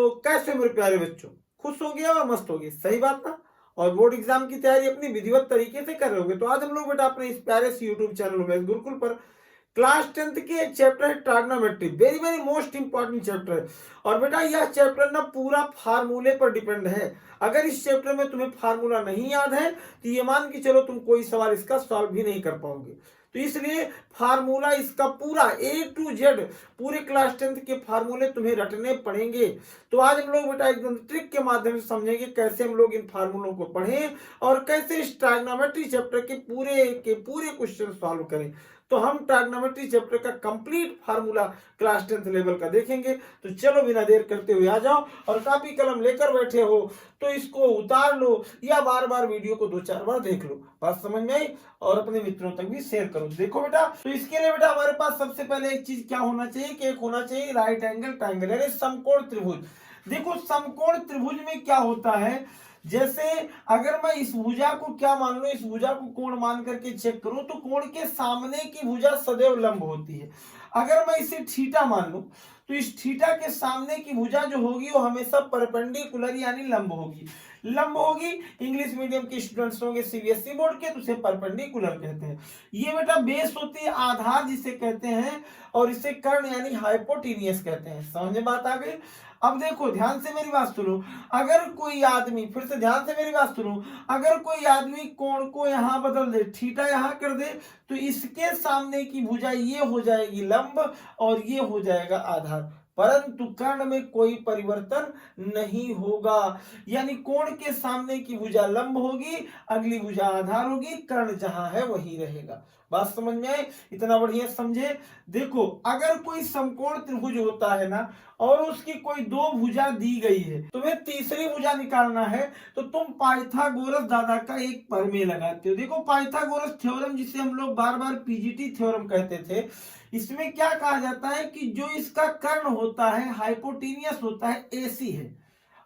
तो कैसे मेरे प्यारे बच्चों, खुश हो गया और मस्त हो गए, सही बात ना। और बोर्ड एग्जाम की तैयारी अपनी विधिवत तरीके से कर रहे होगे। तो आज हम लोग बेटा अपने इस प्यारे से यूट्यूब चैनल में गुरुकुल पर क्लास 10th के एक चैप्टर है trigonometry, very very most important chapter है। और बेटा यह चैप्टर ना पूरा फार्मूले पर डिपेंड है। अगर इस चैप्टर में तुम्हें फार्मूला नहीं याद है तो ये मान के चलो तुम कोई सवाल इसका सॉल्व भी नहीं कर पाओगे। तो इसलिए फार्मूला इसका पूरा A to Z पूरे क्लास 10th के फार्मूले तुम्हें रटने पड़ेंगे। तो आज हम लोग बेटा एकदम ट्रिक के माध्यम से समझेंगे कैसे हम लोग इन फार्मूलों को पढ़ें और कैसे इस ट्रिग्नोमेट्री चैप्टर के पूरे क्वेश्चन सॉल्व करें। तो हम ट्रिग्नोमेट्री चैप्टर का complete formula class 10th level का देखेंगे। तो चलो बिना देर करते हुए आ जाओ, और कापी कलम लेकर बैठे हो तो इसको उतार लो या बार बार वीडियो को 2-4 बार देख लो, बात समझ में आई, और अपने मित्रों तक भी शेयर करो। देखो बेटा, तो इसके लिए बेटा हमारे पास सबसे पहले एक चीज क्या होना चाहिए कि एक होना चाहिए राइट एंगल ट्रायंगल यानी समकोण त्रिभुज। देखो समकोण त्रिभुज में क्या होता है, जैसे अगर मैं इस भुजा को क्या मान लूं, इस भुजा को कोण मान करके चेक करूं तो कोण के सामने की भुजा सदैव लंब होती है। अगर मैं इसे थीटा मान लूं तो इस थीटा के सामने की भुजा जो होगी वो हमेशा परपेंडिकुलर यानी लंब होगी। लंब होगी, इंग्लिश मीडियम के स्टूडेंट्स होंगे सीबीएसई बोर्ड के तो उसे परपेंडिकुलर कहते हैं। ये बेटा बेस होती है, आधार जिसे कहते हैं, और इसे कर्ण यानी हाइपोटेनियस कहते हैं। समझ में बात आ गई। अब देखो ध्यान से मेरी बात सुनो, अगर कोई आदमी, फिर से ध्यान से मेरी बात सुनो, अगर कोई आदमी कोण को यहां बदल दे, थीटा यहां कर दे, तो इसके सामने की भुजा ये हो जाएगी लंब और ये हो जाएगा आधार, परंतु कर्ण में कोई परिवर्तन नहीं होगा। यानी कोण के सामने की भुजा लंब होगी, अगली भुजा आधार होगी, कर्ण जहां है वही रहेगा। बात समझ में आए, इतना बढ़िया समझे। देखो अगर कोई समकोण त्रिभुज होता है ना और उसकी कोई दो भुजा दी गई है, तुम्हें तीसरी भुजा निकालना है तो तुम पाइथागोरस दादा का एक प्रमेय लगाते हो। देखो पाइथागोरस थ्योरम जिसे हम लोग बार बार पीजीटी थ्योरम कहते थे, इसमें क्या कहा जाता है कि जो इसका कर्ण होता है हाइपोटेनियस होता है AC है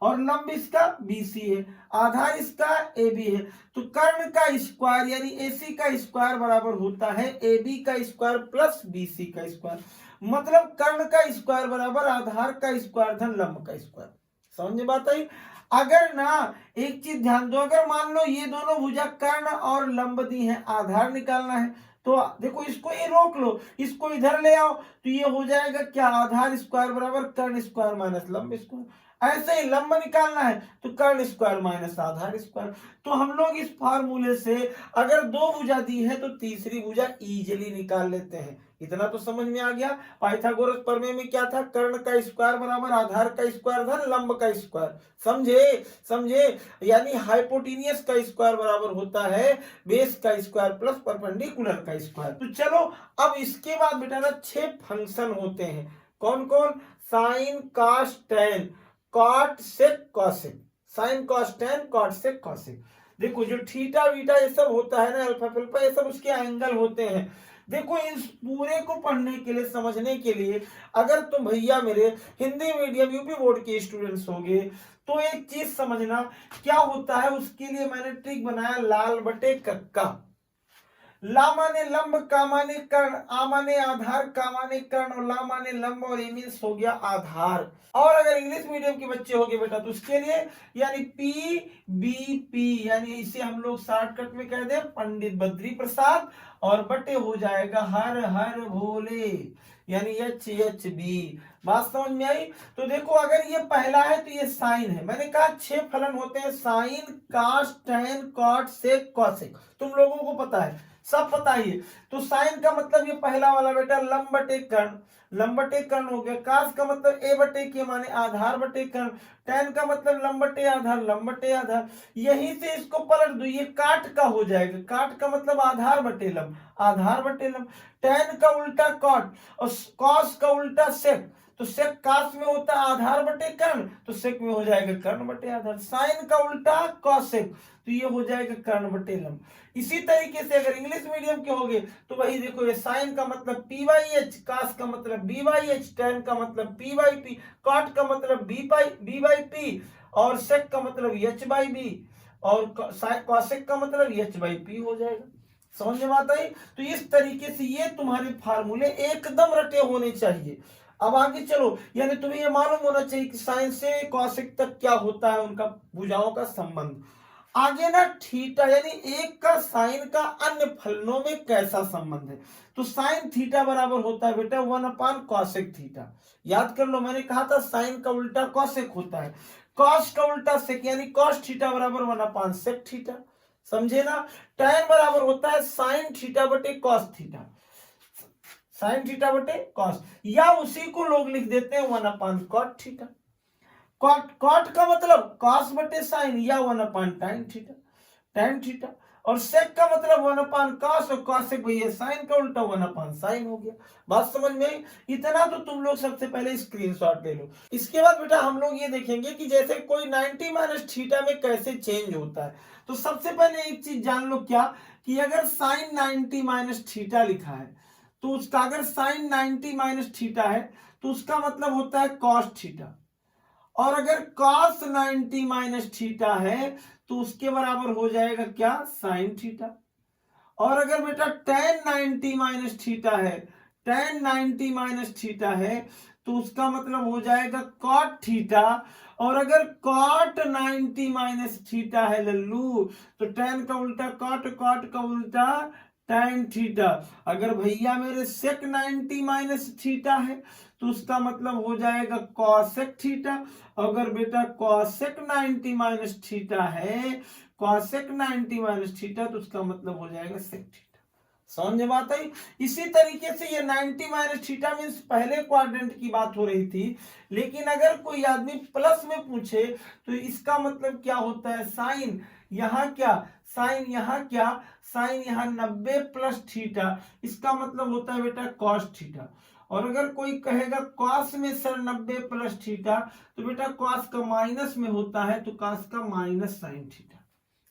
और लंब इसका BC है, आधार इसका AB है। तो कर्ण का स्क्वायर यानी AC का स्क्वायर बराबर होता है AB का स्क्वायर प्लस BC का स्क्वायर, मतलब कर्ण का स्क्वायर बराबर आधार का स्क्वायर धन लंब का स्क्वायर। समझ में बात आई। अगर ना एक चीज ध्यान दो, अगर मान लो ये दोनों भुजा कर्ण और लंब दी है, आधार निकालना है, तो देखो इसको ये रोक लो, इसको इधर ले आओ, तो ये हो जाएगा क्या, आधार स्क्वायर बराबर कर्ण स्क्वायर माइनस लंब स्क्वायर। ऐसे ही लंब निकालना है तो कर्ण स्क्वायर माइनस आधार स्क्वायर। तो हम लोग इस फार्मूले से अगर दो भुजा दी है तो तीसरी भुजा इजीली निकाल लेते हैं। इतना तो समझ में आ गया। पाइथागोरस प्रमेय में क्या था, कर्ण का स्क्वायर बराबर आधार का स्क्वायर धन लंब का स्क्वायर। समझे समझे, यानी हाइपोटेनियस का स्क्वायर बराबर होता है बेस का स्क्वायर प्लस परपेंडिकुलर का स्क्वायर। तो चलो अब इसके बाद बेटा ना 6 फंक्शन होते हैं। कौन कौन, sine cos tan cot sec cosec, sine cos tan cot sec cosec. देखो जो थीटा वीटा ये सब होता है ना, अल्फा अल्फा ये सब उसके एंगल होते हैं। देखो इस पूरे को पढ़ने के लिए, समझने के लिए, अगर तुम भैया मेरे हिंदी मीडियम यूपी बोर्ड के स्टूडेंट्स होंगे तो एक चीज समझना क्या होता है, उसके लिए मैंने ट्रिक बनाया लाल बटे कक्का। ला माने लंब, का माने कर्ण, आ माने आधार, का माने कर्ण, और ला माने लंब, और ए मीन्स हो गया आधार। और अगर इंग्लिश मीडियम के बच्चे होंगे बेटा तो उसके लिए यानी PBP, यानी इसे हम लोग शॉर्टकट में कह दे पंडित बद्री प्रसाद, और बटे हो जाएगा हर हर भोले यानी HHB। बात समझ में आई। तो देखो अगर ये पहला है तो ये साइन है, मैंने कहा 6 फलन होते हैं, sine cos tan cot sec cosec, तुम लोगों को पता है, सब पता ही है। तो साइन का मतलब ये पहला वाला बेटा लंब बटे कर्ण, लंब बटे कर्ण हो गया। कास का मतलब A बटे के माने आधार बटे कर्ण, टेन का मतलब लंब बटे आधार, लंब बटे आधार। यहीं से इसको पलट दो, ये काट का हो जाएगा, काट का मतलब आधार बटे लंब, आधार बटे लंब। टेन का उल्टा कॉट और कॉस का उल्टा सेक, तो सेक कास में होता है आधार बटे कर्ण, तो सेक में हो जाएगा कर्ण बटे आधार। साइन का उल्टा कॉसेक, तो ये हो जाएगा कर्ण बटे लंब। इसी तरीके से अगर इंग्लिश मीडियम के होंगे तो वही देखो, ये साइन का मतलब P/H, कास का मतलब B/H, टेन का मतलब P/P, कॉट का मतलब B/P, और सेक का मतलब H/B, और कॉसेक का मतलब H/P हो जाएगा। समझ में बात आई। तो इस तरीके से ये तुम्हारे फार्मूले एकदम रटे होने चाहिए। अब आगे चलो, यानी तुम्हें ये मालूम होना चाहिए कि साइन से कॉसेक तक क्या होता है, उनका भुजाओं का संबंध। आगे ना थीटा यानी एक का साइन का अन्य फलनों में कैसा संबंध है। तो साइन थीटा बराबर होता है बेटा 1/कॉसेक थीटा। याद कर लो, मैंने कहा था साइन का उल्टा कॉसेक होता है, कॉस का उल्टा सेक, यानी कॉस थीटा बराबर 1/सेक थीटा। समझे ना। tan बराबर होता है साइन थीटा बटे कॉस थीटा, साइन थीटा बटे कॉस, या उसी को लोग लिख देते हैं 1/कॉट थीटा। कॉट कॉट का मतलब कॉस बटे साइन या 1/tan थीटा, tan थीटा। और सेक का मतलब 1/कॉस, और कॉसेक भैया साइन का उल्टा 1/साइन हो गया। बात समझ में आई। इतना तो तुम लोग सबसे पहले स्क्रीनशॉट ले लो। इसके बाद बेटा हम लोग ये देखेंगे कि जैसे कोई 90 माइनस थीटा में कैसे चेंज होता है। तो सबसे पहले एक चीज जान लो क्या, कि अगर साइन 90 माइनस थीटा लिखा है तो उसका, अगर साइन 90 माइनस थीटा है तो उसका मतलब होता है कॉस थीटा, और अगर cos 90 माइनस थीटा है तो उसके बराबर हो जाएगा क्या, साइन थीटा। और अगर बेटा tan 90 माइनस थीटा है, tan 90 माइनस थीटा है तो उसका मतलब हो जाएगा cot थीटा। और अगर cot 90 माइनस थीटा है लल्लू, तो tan का उल्टा cot, cot का उल्टा tan थीटा। अगर भैया मेरे sec 90 माइनस थीटा है तो उसका मतलब हो जाएगा cosec थीटा। अगर बेटा cosec 90 माइनस थीटा है, cosec 90 माइनस थीटा, तो उसका मतलब हो जाएगा sec थीटा। समझ में बात आई। इसी तरीके से ये 90 माइनस थीटा मीन्स पहले क्वाड्रेंट की बात हो रही थी, लेकिन अगर कोई आदमी प्लस में पूछे तो इसका मतलब क्या होता है, साइन यहाँ क्या, साइन यहाँ क्या, साइन यहाँ 90 प्लस थीटा, इसका मतलब होता है बेटा कॉस थीटा। और अगर कोई कहेगा कॉस में सर 90 प्लस थीटा, तो बेटा कॉस का माइनस में होता है, तो कॉस का माइनस साइन थीटा।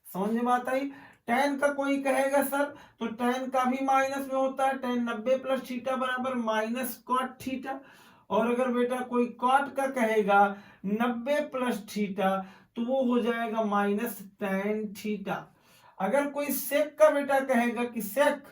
समझ में बात आई। टेन का कोई कहेगा सर, तो टेन का भी माइनस में होता है, टेन 90 प्लस थीटा बराबर माइनस कॉट थीटा। और अगर बेटा कोई कॉट का कहेगा 90 प्लस थीटा, तो वो हो जाएगा माइनस टेन थीटा। अगर कोई सेक का बेटा कहेगा कि सेक,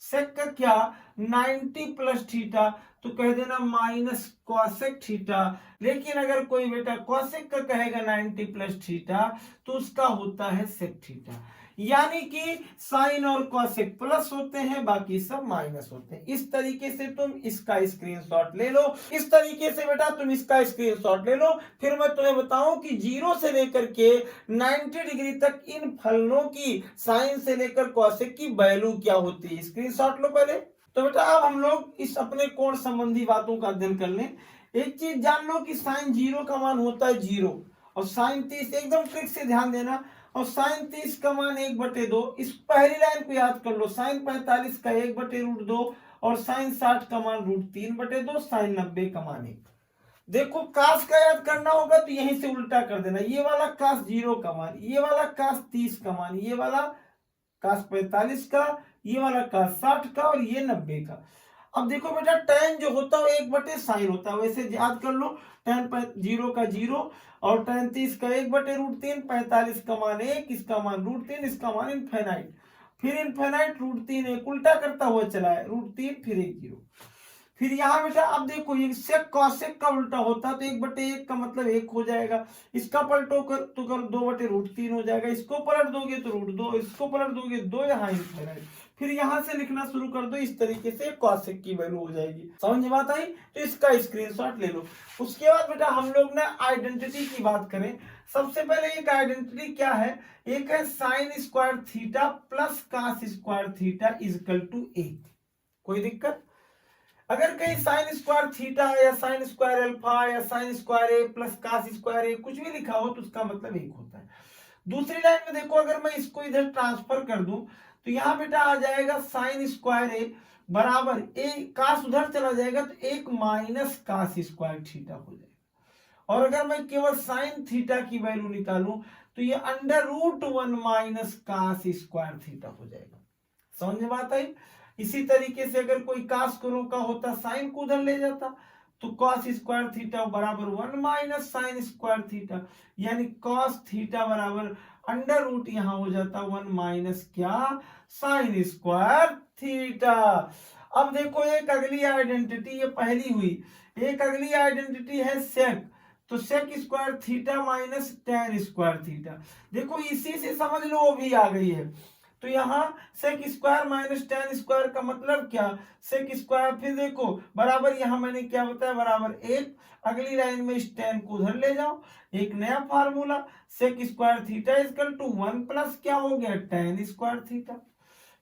सेक का क्या 90 प्लस थीटा, तो कह देना माइनस कॉसेक थीटा। लेकिन अगर कोई बेटा कॉसेक का कहेगा 90 प्लस थीटा, तो उसका होता है सेक थीटा। यानी कि साइन और कॉसेक प्लस होते हैं, बाकी सब माइनस होते हैं। इस तरीके से तुम इसका स्क्रीनशॉट ले लो, इस तरीके से बेटा तुम इसका स्क्रीनशॉट ले लो। फिर मैं तुम्हें बताऊं कि 0 से लेकर के 90 डिग्री तक इन फलनों की, साइन से लेकर कॉसेक की वैल्यू क्या होती है। स्क्रीनशॉट लो पहले। तो बेटा अब हम लोग इस अपने कोण संबंधी बातों का अध्ययन कर लें। एक चीज जान लो कि साइन 0 का मान होता है 0, और साइन 30, एकदम ट्रिक से ध्यान देना, और साइन 30 का मान 1/2। इस पहली लाइन को याद कर लो, साइन 45 का 1/√2, और साइन 60 का मान √3/2, साइन 90 का मान 1। देखो कास का याद करना होगा तो यहीं से उल्टा कर देना, ये वाला कास 0 का मान, ये वाला कास 30 का मान, ये वाला कास 45 का, ये वाला कास 60 का, और ये 90 का। अब देखो बेटा tan जो होता है 1/sin होता है, वैसे याद कर लो, tan 0 का 0, और tan 30 का 1/√3, 45 का मान 1, इसका मान √3, इसका मान इनफाइनाइट, फिर इनफाइनाइट √3, एक उल्टा करता हुआ चला है, √3 फिर 1 0। फिर यहाँ बेटा अब देखो ये सेक कॉसेक का उल्टा होता है, तो 1/1 का मतलब 1 हो जाएगा, इसका पलटो कर तो कर 2/√3 हो जाएगा, इसको पलट दोगे तो √2, इसको पलट दोगे 2, यहाँ इनफाइनाइट। फिर यहां से लिखना शुरू कर दो, इस तरीके से कॉसेक की वैल्यू हो जाएगी। समझ में बात आई। तो इसका स्क्रीनशॉट ले लो। उसके बाद बेटा हम लोग ना आइडेंटिटी की बात करें। सबसे पहले एक आइडेंटिटी क्या है, एक है sine square theta plus cos square theta equal to a. कोई दिक्कत। अगर कहीं साइन स्क्वायर थीटा या साइन स्क्वायर अल्फा या sine square a plus cos square a कुछ भी लिखा हो तो उसका मतलब 1 होता है। दूसरी लाइन में देखो, अगर मैं इसको इधर ट्रांसफर कर दूं तो यहाँ बेटा आ जाएगा साइन स्क्वायर ए बराबर ए, कास उधर चला जाएगा तो 1 माइनस कास स्क्वायर थीटा हो जाएगा। और अगर मैं केवल साइन थीटा की वैल्यू निकालूं तो ये √1 माइनस कास स्क्वायर थीटा हो जाएगा। समझ में बात आई। इसी तरीके से अगर कोई कास करो का होता, साइन को उधर ले जाता, तो कॉस स्क्वायर थीटा बराबर 1 माइनस साइन स्क्वायर थीटा, यानी कॉस थीटा बराबर √, यहां हो जाता 1 माइनस क्या, साइन स्क्वायर थीटा। अब देखो एक अगली आइडेंटिटी, ये पहली हुई, एक अगली आइडेंटिटी है सेक, तो sec square theta minus tan square theta. देखो इसी से समझ लो वो भी आ गई है। तो यहाँ sec square minus tan square का मतलब क्या, सेक स्क्वायर, फिर देखो बराबर, यहाँ मैंने क्या बताया, बराबर एक, अगली लाइन में इस टेन को उधर ले जाओ, एक नया formula, sec square theta equal to one plus क्या हो गया, टेन स्क्वायर थीटा।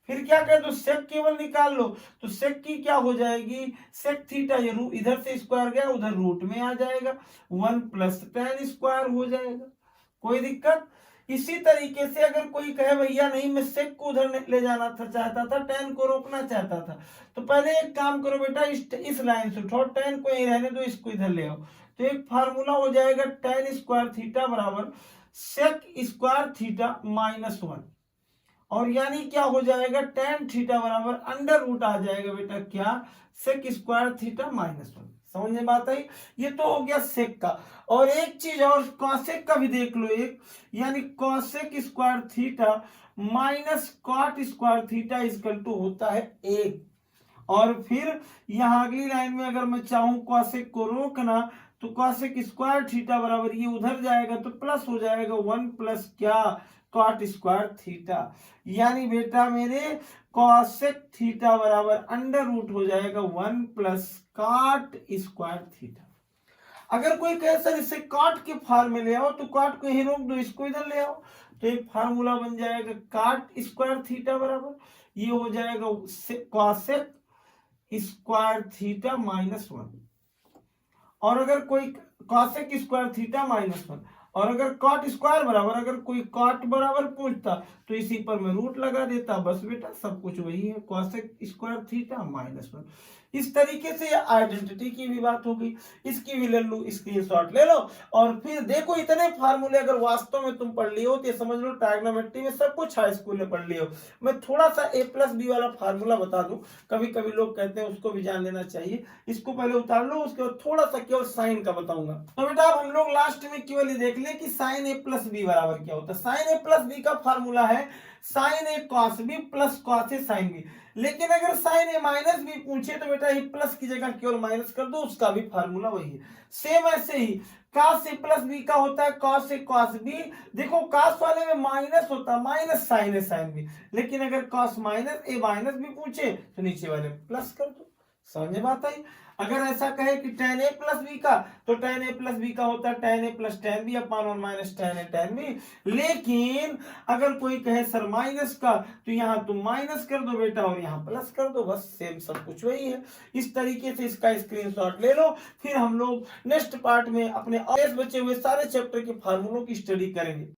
फिर क्या करें, तो सेक केवल निकाल लो, तो सेक की क्या हो जाएगी, सेक थीटा, ये इधर से स्क्वायर गया उधर रूट में आ जाएगा, वन प्लस टेन स्क्वायर हो जाएगा, कोई दिक्कत। इसी तरीके से अगर कोई कहे भैया नहीं मैं सेक को उधर ले जाना था, चाहता था, टेन को रोकना चाहता था, तो पहले एक काम करो बेटा, इस लाइन से उठाओ, टेन को यहीं रहने दो, इसको इधर ले आओ, तो एक फार्मूला हो जाएगा टेन स्क्वायर थीटा बराबर sec square theta minus one, और यानी क्या हो जाएगा, टेन थीटा बराबर अंडर रूट आ जाएगा बेटा क्या, sec square theta minus one. समझ में बात आई, ये तो हो गया सेक का। और एक चीज और कॉसेक का भी देख लो एक, यानी cosec square theta minus cot square theta equal to होता है एक। और फिर यहाँ अगली लाइन में अगर मैं चाहूं कॉसेक को रोकना, तो कॉसेक स्क्वायर थीटा बराबर ये उधर जाएगा तो प्लस हो जाएगा वन प्लस क्या, कॉट स्क्वायर थीटा, यानी बेटा मेरे कॉसेक थीटा बराबर अंडर रूट हो जाएगा one plus cot square theta. अगर कोई कहे सर इसे कॉट के फॉर्म में ले आओ, तो कॉट को यहीं रोक दो, इसको इधर ले आओ, तो एक फार्मूला बन जाएगा कॉट स्क्वायर थीटा बराबर ये हो जाएगा cosec square theta minus one. और अगर कोई cosec square theta minus one, और अगर कॉट स्क्वायर बराबर, अगर कोई कॉट बराबर पूछता तो इसी पर मैं रूट लगा देता, बस बेटा सब कुछ वही है, cosec square theta minus one. इस तरीके से आइडेंटिटी की भी बात हो गई, इसकी भी ले लो, स्क्रीनशॉट ले लो। और फिर देखो इतने फार्मूले अगर वास्तव में तुम पढ़ लियो तो समझ लो ट्रायग्नोमेट्री में सब कुछ हाई स्कूल में पढ़ लियो। मैं थोड़ा सा a प्लस बी वाला फार्मूला बता दूं, कभी कभी लोग कहते हैं उसको भी जान लेना चाहिए, इसको पहले उतार लो, उसके बाद थोड़ा सा केवल साइन का बताऊंगा। तो बेटा हम लोग लास्ट में केवल ये देख ले कि साइन a प्लस बी बराबर क्या होता है। साइन a प्लस बी का फार्मूला है sign A cos B plus cos A sine B. लेकिन अगर साइन ए माइनस बी पूछे तो बेटा ये प्लस की जगह केवल माइनस कर दो, उसका भी फार्मूला वही है। सेम ऐसे ही कॉस ए प्लस बी का होता है कॉस ए कॉस बी। देखो कॉस वाले में माइनस होता है, माइनस साइन ए साइन बी, लेकिन अगर कॉस माइनस ए माइनस बी पूछे तो नीचे वाले प्लस कर दो। समझ में बात आई। अगर ऐसा कहे कि tan a प्लस बी का, तो tan a प्लस बी का होता है tan a plus tan b upon one minus tan a tan b। लेकिन अगर कोई कहे सर माइनस का, तो यहाँ तुम माइनस कर दो बेटा और यहाँ प्लस कर दो, बस सेम सब कुछ वही है। इस तरीके से इसका स्क्रीनशॉट ले लो, फिर हम लोग नेक्स्ट पार्ट में अपने और बचे हुए सारे चैप्टर के फार्मूलों की स्टडी करेंगे।